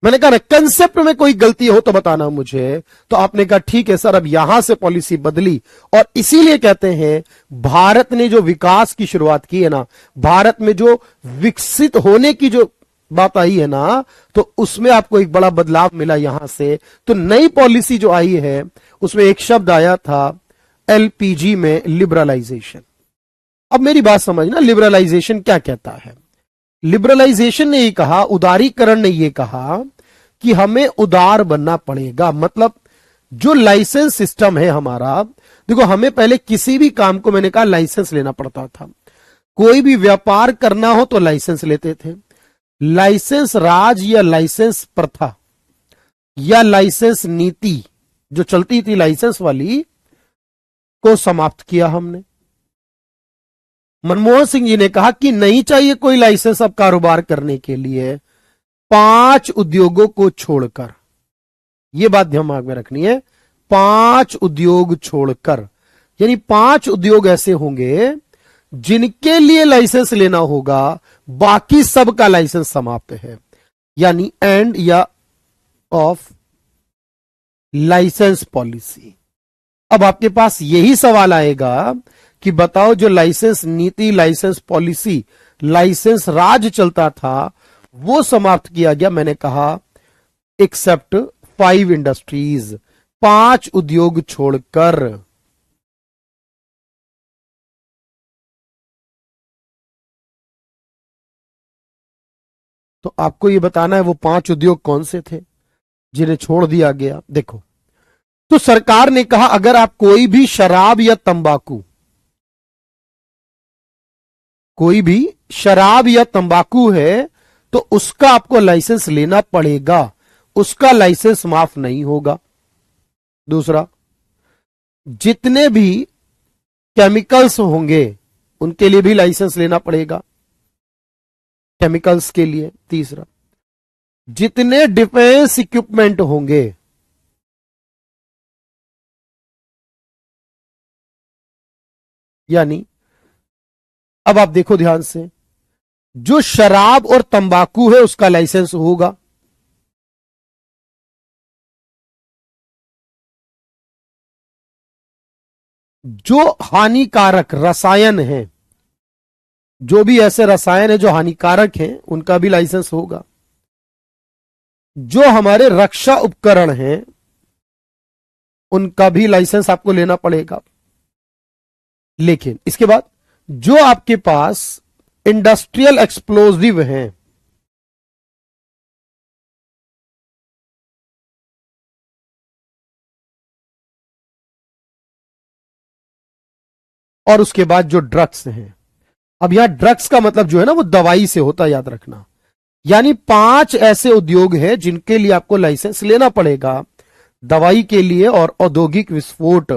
Speaker 1: मैंने कहा ना कंसेप्ट में कोई गलती हो तो बताना मुझे। तो आपने कहा ठीक है सर, अब यहां से पॉलिसी बदली। और इसीलिए कहते हैं भारत ने जो विकास की शुरुआत की है ना, भारत में जो विकसित होने की जो बात आई है ना, तो उसमें आपको एक बड़ा बदलाव मिला यहां से। तो नई पॉलिसी जो आई है उसमें एक शब्द आया था एलपीजी में, लिबरलाइजेशन। अब मेरी बात समझना, लिबरलाइजेशन क्या कहता है? लिबरलाइजेशन ने ये कहा, उदारीकरण ने ये कहा कि हमें उदार बनना पड़ेगा। मतलब जो लाइसेंस सिस्टम है हमारा, देखो हमें पहले किसी भी काम को, मैंने कहा, लाइसेंस लेना पड़ता था। कोई भी व्यापार करना हो तो लाइसेंस लेते थे। लाइसेंस राज या लाइसेंस प्रथा या लाइसेंस नीति जो चलती थी लाइसेंस वाली, को समाप्त किया हमने। मनमोहन सिंह जी ने कहा कि नहीं चाहिए कोई लाइसेंस अब कारोबार करने के लिए, 5 उद्योगों को छोड़कर। यह बात दिमाग में रखनी है, 5 उद्योग छोड़कर। यानी 5 उद्योग ऐसे होंगे जिनके लिए लाइसेंस लेना होगा, बाकी सबका लाइसेंस समाप्त है। यानी एंड या ऑफ लाइसेंस पॉलिसी। अब आपके पास यही सवाल आएगा कि बताओ, जो लाइसेंस नीति, लाइसेंस पॉलिसी, लाइसेंस राज चलता था, वो समाप्त किया गया। मैंने कहा एक्सेप्ट 5 इंडस्ट्रीज, 5 उद्योग छोड़कर। तो आपको यह बताना है वो 5 उद्योग कौन से थे जिन्हें छोड़ दिया गया। देखो, तो सरकार ने कहा अगर आप कोई भी शराब या तंबाकू, कोई भी शराब या तंबाकू है तो उसका आपको लाइसेंस लेना पड़ेगा, उसका लाइसेंस माफ नहीं होगा। दूसरा, जितने भी केमिकल्स होंगे उनके लिए भी लाइसेंस लेना पड़ेगा, केमिकल्स के लिए। तीसरा, जितने डिफेंस इक्विपमेंट होंगे, यानी अब आप देखो ध्यान से, जो शराब और तंबाकू है उसका लाइसेंस होगा, जो हानिकारक रसायन हैं, जो भी ऐसे रसायन है जो हानिकारक हैं, उनका भी लाइसेंस होगा, जो हमारे रक्षा उपकरण हैं उनका भी लाइसेंस आपको लेना पड़ेगा। लेकिन इसके बाद जो आपके पास इंडस्ट्रियल एक्सप्लोजिव हैं, और उसके बाद जो ड्रग्स हैं, अब यहां ड्रग्स का मतलब जो है ना वो दवाई से होता है, याद रखना। यानी 5 ऐसे उद्योग हैं जिनके लिए आपको लाइसेंस लेना पड़ेगा, दवाई के लिए और औद्योगिक विस्फोट,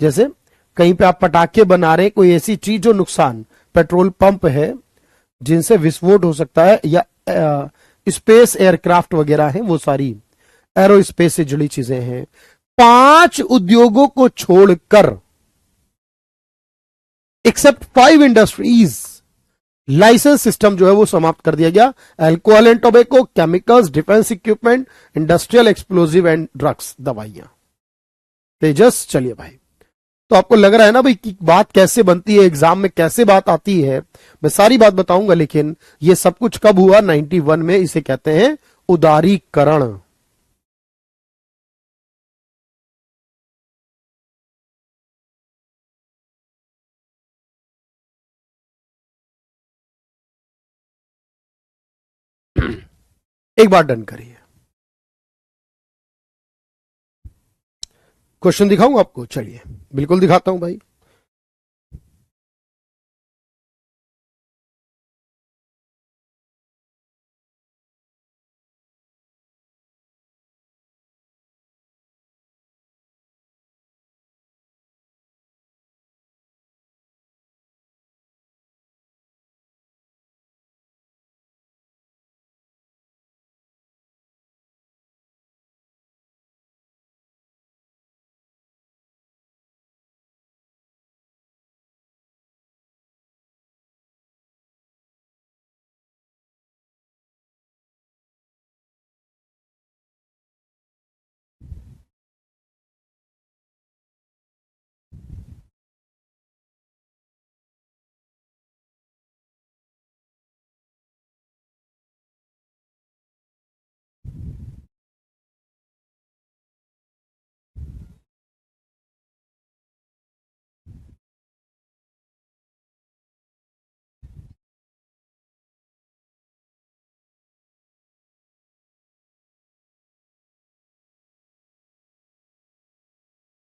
Speaker 1: जैसे कहीं पे आप पटाखे बना रहे, कोई ऐसी चीज जो नुकसान, पेट्रोल पंप है जिनसे विस्फोट हो सकता है, या स्पेस एयरक्राफ्ट वगैरह हैं, वो सारी एरोस्पेस से जुड़ी चीजें हैं। 5 उद्योगों को छोड़कर एक्सेप्ट 5 इंडस्ट्रीज, लाइसेंस सिस्टम जो है वो समाप्त कर दिया गया। Alcohol and tobacco, chemicals, defence equipment, industrial explosive and drugs, दवाइयां। तेजस, चलिए भाई, तो आपको लग रहा है ना भाई कि बात कैसे बनती है, एग्जाम में कैसे बात आती है, मैं सारी बात बताऊंगा। लेकिन ये सब कुछ कब हुआ? 91 में। इसे कहते हैं उदारीकरण। एक बार डन करिए। क्वेश्चन दिखाऊं आपको? चलिए बिल्कुल दिखाता हूं भाई।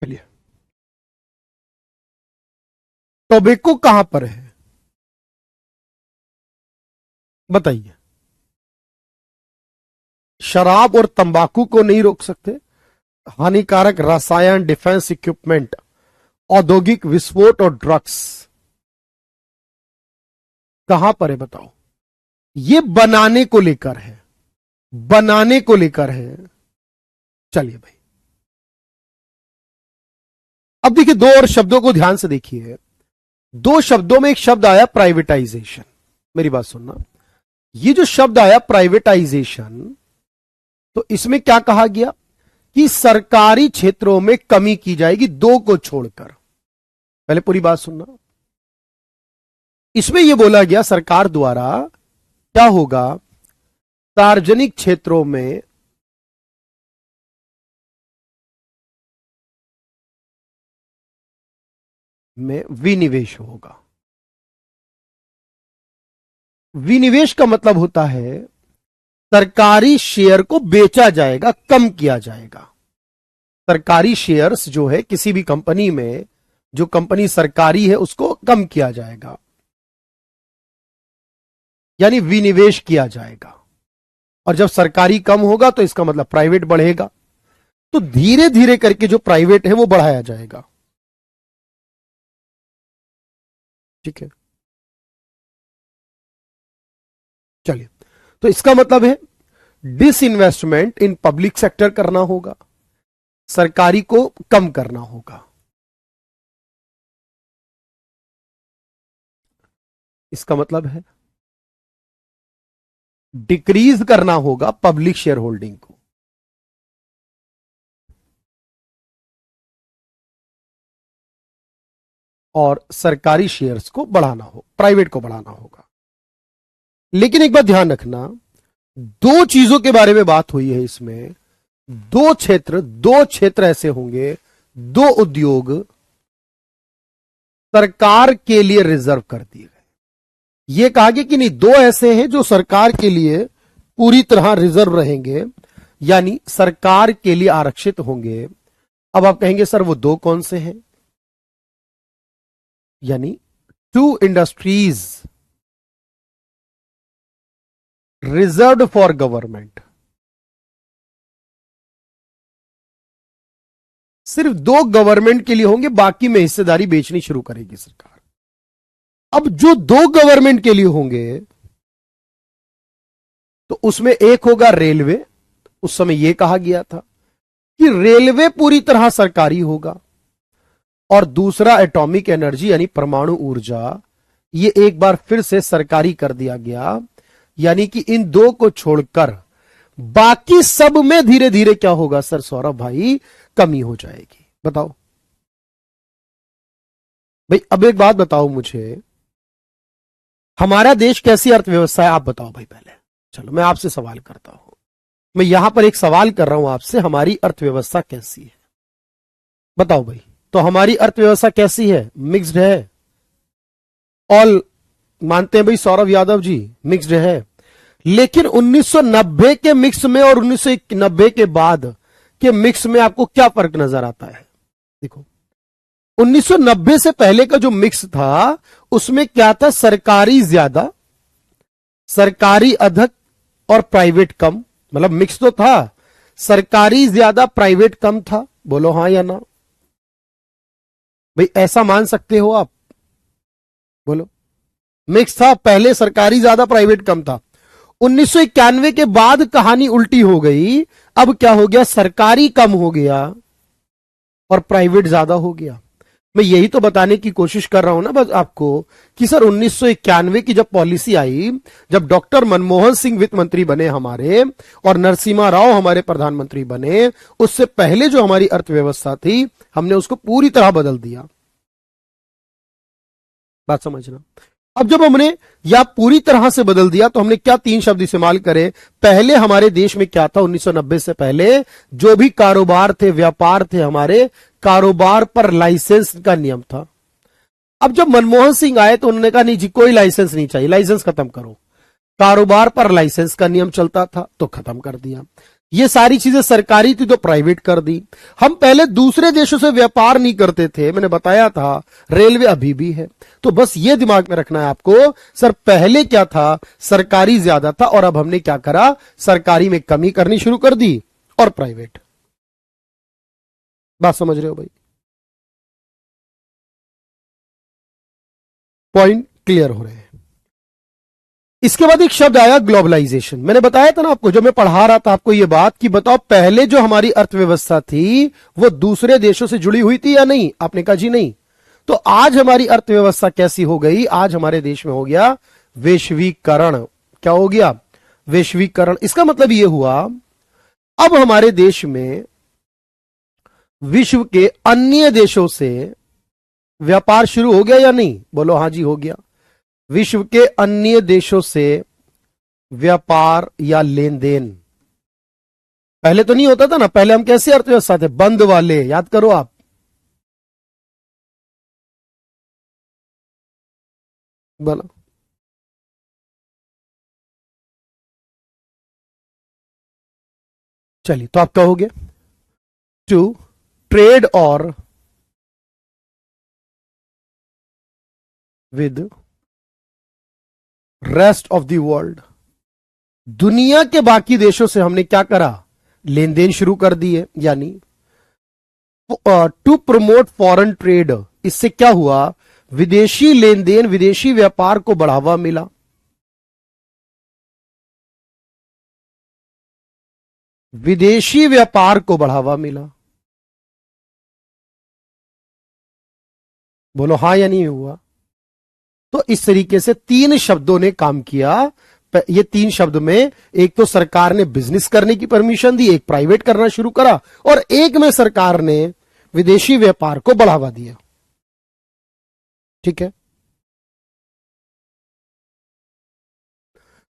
Speaker 1: चलिए, टोबैको कहां पर है बताइए? शराब और तंबाकू को नहीं रोक सकते, हानिकारक रसायन, डिफेंस इक्विपमेंट, औद्योगिक विस्फोट और ड्रग्स कहां पर है बताओ? ये बनाने को लेकर है, बनाने को लेकर है। चलिए भाई, अब देखिए दो और शब्दों को ध्यान से देखिए। दो शब्दों में एक शब्द आया प्राइवेटाइजेशन। मेरी बात सुनना, ये जो शब्द आया प्राइवेटाइजेशन, तो इसमें क्या कहा गया कि सरकारी क्षेत्रों में कमी की जाएगी, दो को छोड़कर। पहले पूरी बात सुनना। इसमें यह बोला गया सरकार द्वारा क्या होगा, सार्वजनिक क्षेत्रों में विनिवेश होगा। विनिवेश का मतलब होता है सरकारी शेयर को बेचा जाएगा, कम किया जाएगा। सरकारी शेयर्स जो है किसी भी कंपनी में, जो कंपनी सरकारी है उसको कम किया जाएगा, यानी विनिवेश किया जाएगा। और जब सरकारी कम होगा तो इसका मतलब प्राइवेट बढ़ेगा। तो धीरे धीरे करके जो प्राइवेट है वो बढ़ाया जाएगा। ठीक है, चलिए, तो इसका मतलब है डिसइन्वेस्टमेंट इन पब्लिक सेक्टर करना होगा, सरकारी को कम करना होगा। इसका मतलब है डिक्रीज करना होगा पब्लिक शेयर होल्डिंग को। और सरकारी शेयर्स को बढ़ाना हो, प्राइवेट को बढ़ाना होगा। लेकिन एक बात ध्यान रखना, दो चीजों के बारे में बात हुई है इसमें। दो क्षेत्र ऐसे होंगे, दो उद्योग सरकार के लिए रिजर्व कर दिए गए। यह कहा गया कि नहीं, दो ऐसे हैं जो सरकार के लिए पूरी तरह रिजर्व रहेंगे, यानी सरकार के लिए आरक्षित होंगे। अब आप कहेंगे सर वो दो कौन से हैं? यानी two industries reserved for government. सिर्फ दो गवर्नमेंट के लिए होंगे, बाकी में हिस्सेदारी बेचनी शुरू करेगी सरकार। अब जो दो गवर्नमेंट के लिए होंगे तो उसमें एक होगा रेलवे। उस समय यह कहा गया था कि रेलवे पूरी तरह सरकारी होगा। और दूसरा एटॉमिक एनर्जी यानी परमाणु ऊर्जा, ये एक बार फिर से सरकारी कर दिया गया। यानी कि इन दो को छोड़कर बाकी सब में धीरे धीरे क्या होगा सर सौरभ भाई, कमी हो जाएगी। बताओ। भाई अब एक बात बताओ मुझे, हमारा देश कैसी अर्थव्यवस्था है आप बताओ भाई पहले। चलो मैं आपसे सवाल करता हूं, मैं यहां पर एक सवाल कर रहा हूं आपसे, हमारी अर्थव्यवस्था कैसी है बताओ भाई। तो हमारी अर्थव्यवस्था कैसी है? मिक्स्ड है। ऑल मानते हैं भाई सौरभ यादव जी, मिक्स्ड है। लेकिन 1990 के मिक्स में और 1990 के बाद के मिक्स में आपको क्या फर्क नजर आता है? देखो 1990 से पहले का जो मिक्स था उसमें क्या था? सरकारी ज्यादा, सरकारी अधिक और प्राइवेट कम। मतलब मिक्स तो था, सरकारी ज्यादा प्राइवेट कम था। बोलो हां या ना भाई, ऐसा मान सकते हो आप? बोलो। मिक्स था, पहले सरकारी ज्यादा प्राइवेट कम था। 1991 के बाद कहानी उल्टी हो गई। अब क्या हो गया? सरकारी कम हो गया और प्राइवेट ज्यादा हो गया। मैं यही तो बताने की कोशिश कर रहा हूं ना बस आपको कि सर 1991 की जब पॉलिसी आई, जब डॉक्टर मनमोहन सिंह वित्त मंत्री बने हमारे और नरसिम्हा राव हमारे प्रधानमंत्री बने, उससे पहले जो हमारी अर्थव्यवस्था थी हमने उसको पूरी तरह बदल दिया। बात समझना। अब जब हमने या पूरी तरह से बदल दिया तो हमने क्या तीन शब्द इस्तेमाल करे? पहले हमारे देश में क्या था? 1990 से पहले जो भी कारोबार थे, व्यापार थे हमारे, कारोबार पर लाइसेंस का नियम था। अब जब मनमोहन सिंह आए तो उन्होंने कहा नहीं जी कोई लाइसेंस नहीं चाहिए, लाइसेंस खत्म करो। कारोबार पर लाइसेंस का नियम चलता था तो खत्म कर दिया। ये सारी चीजें सरकारी थी तो प्राइवेट कर दी। हम पहले दूसरे देशों से व्यापार नहीं करते थे, मैंने बताया था, रेलवे अभी भी है। तो बस ये दिमाग में रखना है आपको, सर पहले क्या था? सरकारी ज्यादा था और अब हमने क्या करा? सरकारी में कमी करनी शुरू कर दी और प्राइवेट। बात समझ रहे हो भाई? पॉइंट क्लियर हो रहे हैं। इसके बाद एक शब्द आया ग्लोबलाइजेशन। मैंने बताया था ना आपको, जब मैं पढ़ा रहा था आपको ये बात कि बताओ पहले जो हमारी अर्थव्यवस्था थी वो दूसरे देशों से जुड़ी हुई थी या नहीं? आपने कहा जी नहीं। तो आज हमारी अर्थव्यवस्था कैसी हो गई? आज हमारे देश में हो गया वैश्वीकरण। क्या हो गया? वैश्वीकरण। इसका मतलब यह हुआ अब हमारे देश में विश्व के अन्य देशों से व्यापार शुरू हो गया या नहीं? बोलो हां जी हो गया। विश्व के अन्य देशों से व्यापार या लेन देन पहले तो नहीं होता था ना। पहले हम कैसे अर्थव्यवस्था थे? बंद वाले, याद करो आप। बोलो। चलिए तो आप कहोगे टू ट्रेड और with rest of the world. दुनिया के बाकी देशों से हमने क्या करा? लेन देन शुरू कर दिए। यानी टू प्रमोट फॉरेन ट्रेड। इससे क्या हुआ? विदेशी लेन देन, विदेशी व्यापार को बढ़ावा मिला। विदेशी व्यापार को बढ़ावा मिला। बोलो हां या नहीं हुआ? तो इस तरीके से तीन शब्दों ने काम किया। ये तीन शब्द में एक तो सरकार ने बिजनेस करने की परमिशन दी, एक प्राइवेट करना शुरू करा और एक में सरकार ने विदेशी व्यापार को बढ़ावा दिया। ठीक है।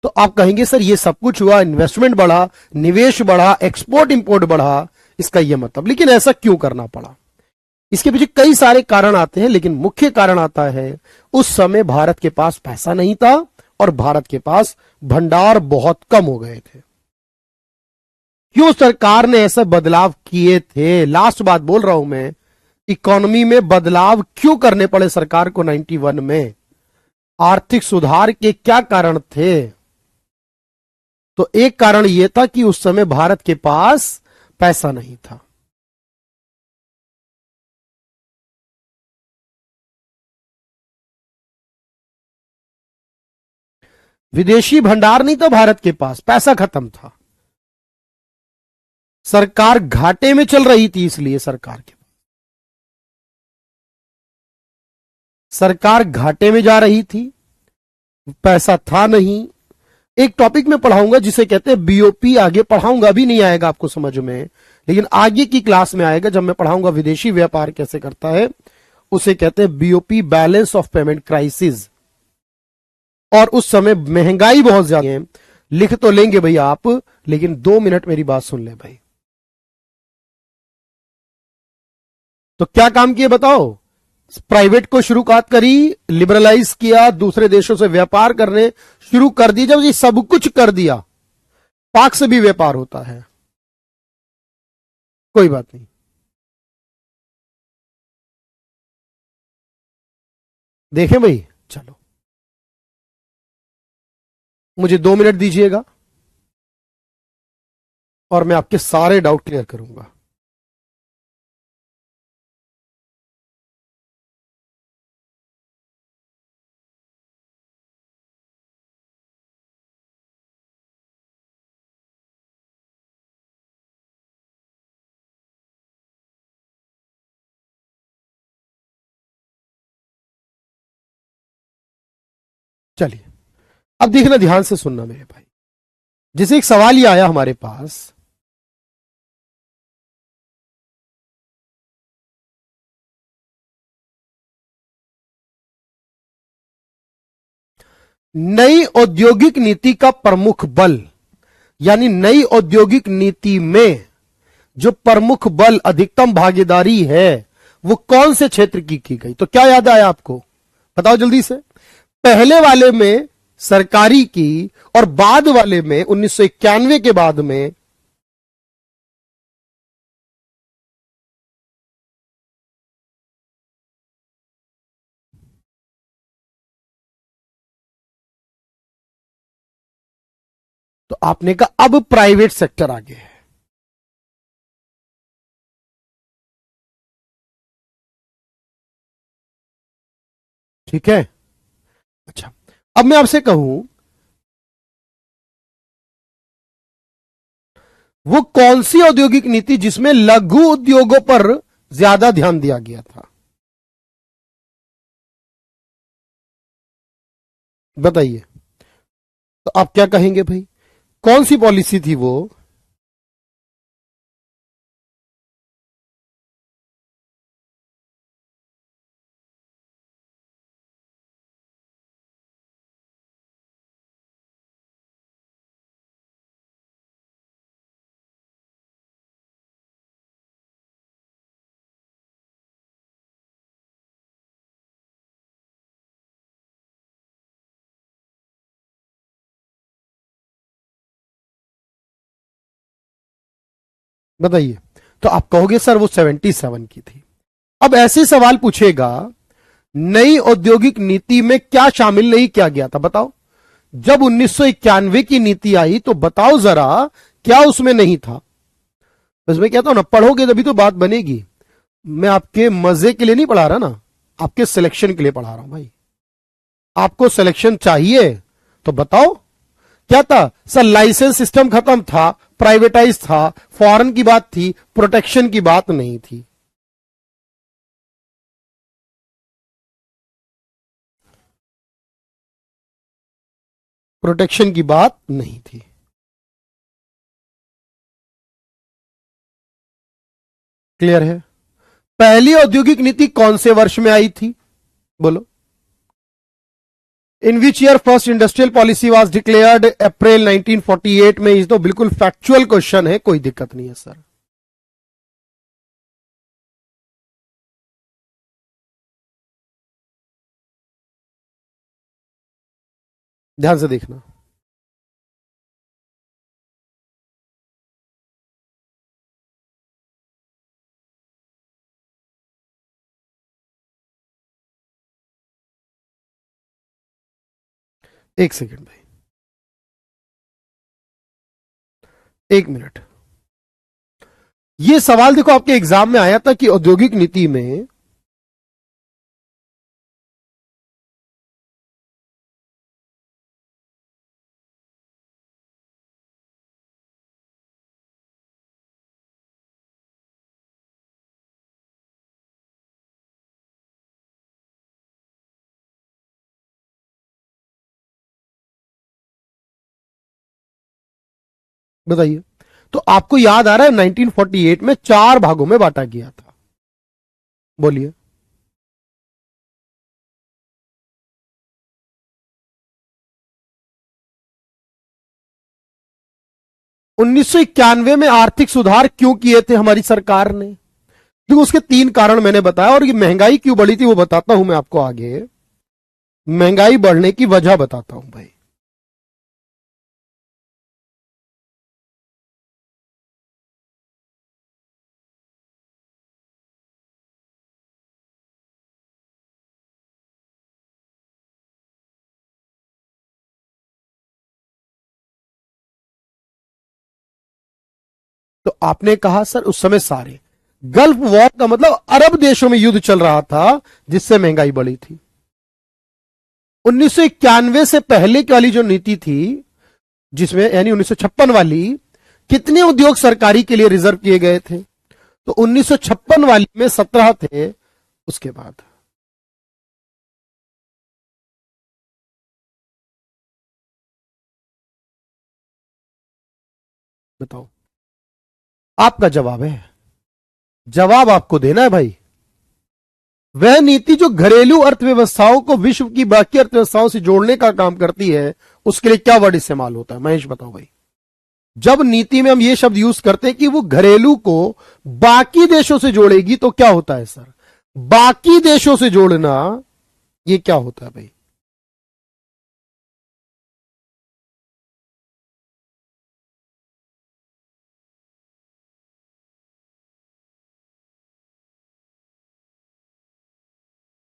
Speaker 1: तो आप कहेंगे सर ये सब कुछ हुआ, इन्वेस्टमेंट बढ़ा, निवेश बढ़ा, एक्सपोर्ट इंपोर्ट बढ़ा, इसका यह मतलब। लेकिन ऐसा क्यों करना पड़ा? इसके पीछे कई सारे कारण आते हैं, लेकिन मुख्य कारण आता है उस समय भारत के पास पैसा नहीं था और भारत के पास भंडार बहुत कम हो गए थे। क्यों सरकार ने ऐसे बदलाव किए थे? लास्ट बात बोल रहा हूं मैं, इकोनॉमी में बदलाव क्यों करने पड़े सरकार को 91 में? आर्थिक सुधार के क्या कारण थे? तो एक कारण यह था कि उस समय भारत के पास पैसा नहीं था। विदेशी भंडार नहीं था भारत के पास, पैसा खत्म था। सरकार घाटे में चल रही थी, इसलिए सरकार घाटे में जा रही थी, पैसा था नहीं। एक टॉपिक में पढ़ाऊंगा जिसे कहते हैं बीओपी, आगे पढ़ाऊंगा, अभी नहीं आएगा आपको समझ में, लेकिन आगे की क्लास में आएगा जब मैं पढ़ाऊंगा विदेशी व्यापार कैसे करता है उसे कहते हैं BOP, balance of payment crisis. और उस समय महंगाई बहुत ज्यादा है। लिख तो लेंगे भैया आप, लेकिन 2 मिनट मेरी बात सुन ले भाई। तो क्या काम किए बताओ? प्राइवेट को शुरुआत करी, लिबरलाइज किया, दूसरे देशों से व्यापार करने शुरू कर दिए। जब ये सब कुछ कर दिया, पाक से भी व्यापार होता है, कोई बात नहीं। देखें भाई, चलो मुझे 2 मिनट दीजिएगा और मैं आपके सारे डाउट क्लियर करूंगा। चलिए, अब देखना, ध्यान से सुनना मेरे भाई। जैसे एक सवाल ये आया हमारे पास, नई औद्योगिक नीति का प्रमुख बल, यानी नई औद्योगिक नीति में जो प्रमुख बल, अधिकतम भागीदारी है, वो कौन से क्षेत्र की गई? तो क्या याद आया आपको? बताओ जल्दी से। पहले वाले में सरकारी की, और बाद वाले में 1991 के बाद में तो आपने कहा अब प्राइवेट सेक्टर आगे है। ठीक है, अच्छा। अब मैं आपसे कहूं, वो कौन सी औद्योगिक नीति जिसमें लघु उद्योगों पर ज्यादा ध्यान दिया गया था? बताइए। तो आप क्या कहेंगे भाई, कौन सी पॉलिसी थी वो? बताइए। तो आप कहोगे सर वो 77 की थी। अब ऐसे सवाल पूछेगा, नई औद्योगिक नीति में क्या शामिल नहीं किया गया था? बताओ। जब 1991 की नीति आई तो बताओ जरा, क्या उसमें नहीं था? बस मैं कहता हूं ना, पढ़ोगे तभी तो बात बनेगी। मैं आपके मजे के लिए नहीं पढ़ा रहा ना, आपके सिलेक्शन के लिए पढ़ा रहा हूं भाई। आपको सिलेक्शन चाहिए तो बताओ क्या था? सर लाइसेंस सिस्टम खत्म था, प्राइवेटाइज था, फॉरेन की बात थी, प्रोटेक्शन की बात नहीं थी। प्रोटेक्शन की बात नहीं थी। क्लियर है? पहली औद्योगिक नीति कौन से वर्ष में आई थी? बोलो। In which year first industrial policy was declared? April 1948 में। इस तो बिल्कुल फैक्चुअल क्वेश्चन है, कोई दिक्कत नहीं है सर। ध्यान से देखना। एक सेकेंड भाई, 1 मिनट। ये सवाल देखो आपके एग्जाम में आया था कि औद्योगिक नीति में बताइए। तो आपको याद आ रहा है 1948 में 4 भागों में बांटा गया था? बोलिए। 1991 में आर्थिक सुधार क्यों किए थे हमारी सरकार ने? क्योंकि उसके 3 कारण मैंने बताया, और ये महंगाई क्यों बढ़ी थी वो बताता हूं मैं आपको आगे। महंगाई बढ़ने की वजह बताता हूं भाई। तो आपने कहा सर उस समय सारे गल्फ वॉर का मतलब अरब देशों में युद्ध चल रहा था जिससे महंगाई बढ़ी थी। 1991 से पहले की वाली जो नीति थी, जिसमें यानी 1956 वाली, कितने उद्योग सरकारी के लिए रिजर्व किए गए थे? तो 1956 वाली में 17 थे। उसके बाद बताओ, आपका जवाब है, जवाब आपको देना है भाई। वह नीति जो घरेलू अर्थव्यवस्थाओं को विश्व की बाकी अर्थव्यवस्थाओं से जोड़ने का काम करती है, उसके लिए क्या वर्ड इस्तेमाल होता है? महेश बताओ भाई। जब नीति में हम ये शब्द यूज करते हैं कि वो घरेलू को बाकी देशों से जोड़ेगी, तो क्या होता है सर? बाकी देशों से जोड़ना, ये क्या होता है भाई?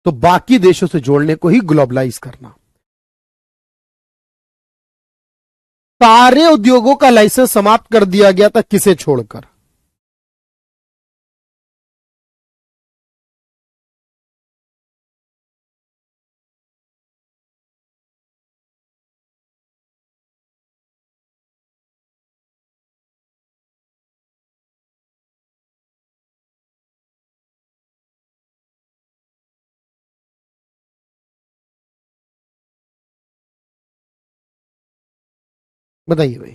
Speaker 1: तो बाकी देशों से जोड़ने को ही ग्लोबलाइज करना। सारे उद्योगों का लाइसेंस समाप्त कर दिया गया था, किसे छोड़कर? बताइए भाई।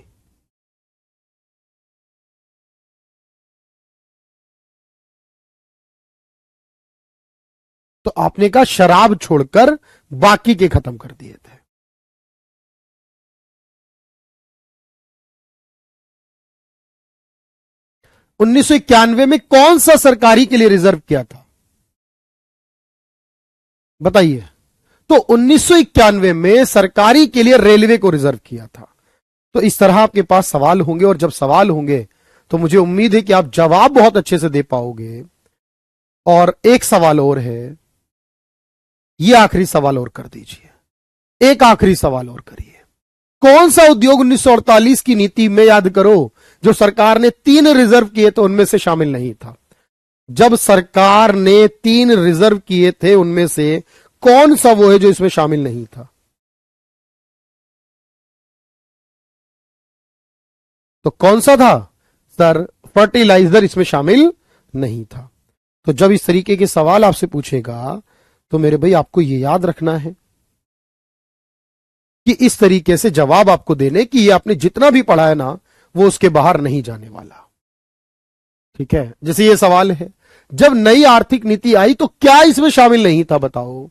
Speaker 1: तो आपने कहा शराब छोड़कर बाकी के खत्म कर दिए थे। उन्नीस सौ इक्यानवे में कौन सा सरकारी के लिए रिजर्व किया था? बताइए। तो 1991 में सरकारी के लिए रेलवे को रिजर्व किया था। तो इस तरह आपके पास सवाल होंगे, और जब सवाल होंगे तो मुझे उम्मीद है कि आप जवाब बहुत अच्छे से दे पाओगे। और एक सवाल और है, ये आखिरी सवाल और कर दीजिए, एक आखिरी सवाल और करिए। कौन सा उद्योग 1948 की नीति में, याद करो, जो सरकार ने 3 रिजर्व किए तो उनमें से शामिल नहीं था? जब सरकार ने 3 रिजर्व किए थे उनमें से कौन सा वो है जो इसमें शामिल नहीं था? तो कौन सा था सर? फर्टिलाइजर इसमें शामिल नहीं था। तो जब इस तरीके के सवाल आपसे पूछेगा तो मेरे भाई आपको यह याद रखना है कि इस तरीके से जवाब आपको देने कि ये आपने जितना भी पढ़ा है ना, वो उसके बाहर नहीं जाने वाला। ठीक है? जैसे ये सवाल है, जब नई आर्थिक नीति आई तो क्या इसमें शामिल नहीं था? बताओ।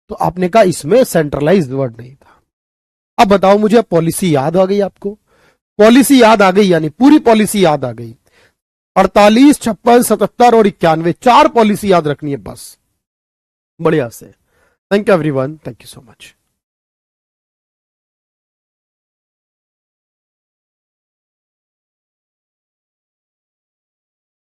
Speaker 1: तो आपने कहा इसमें सेंट्रलाइज्ड वर्ड नहीं था। अब बताओ मुझे, अब पॉलिसी याद आ गई आपको? पॉलिसी याद आ गई, यानी पूरी पॉलिसी याद आ गई। 48, 56, 77 और 91, 4 पॉलिसी याद रखनी है बस। बढ़िया से। Thank you everyone, thank you so much.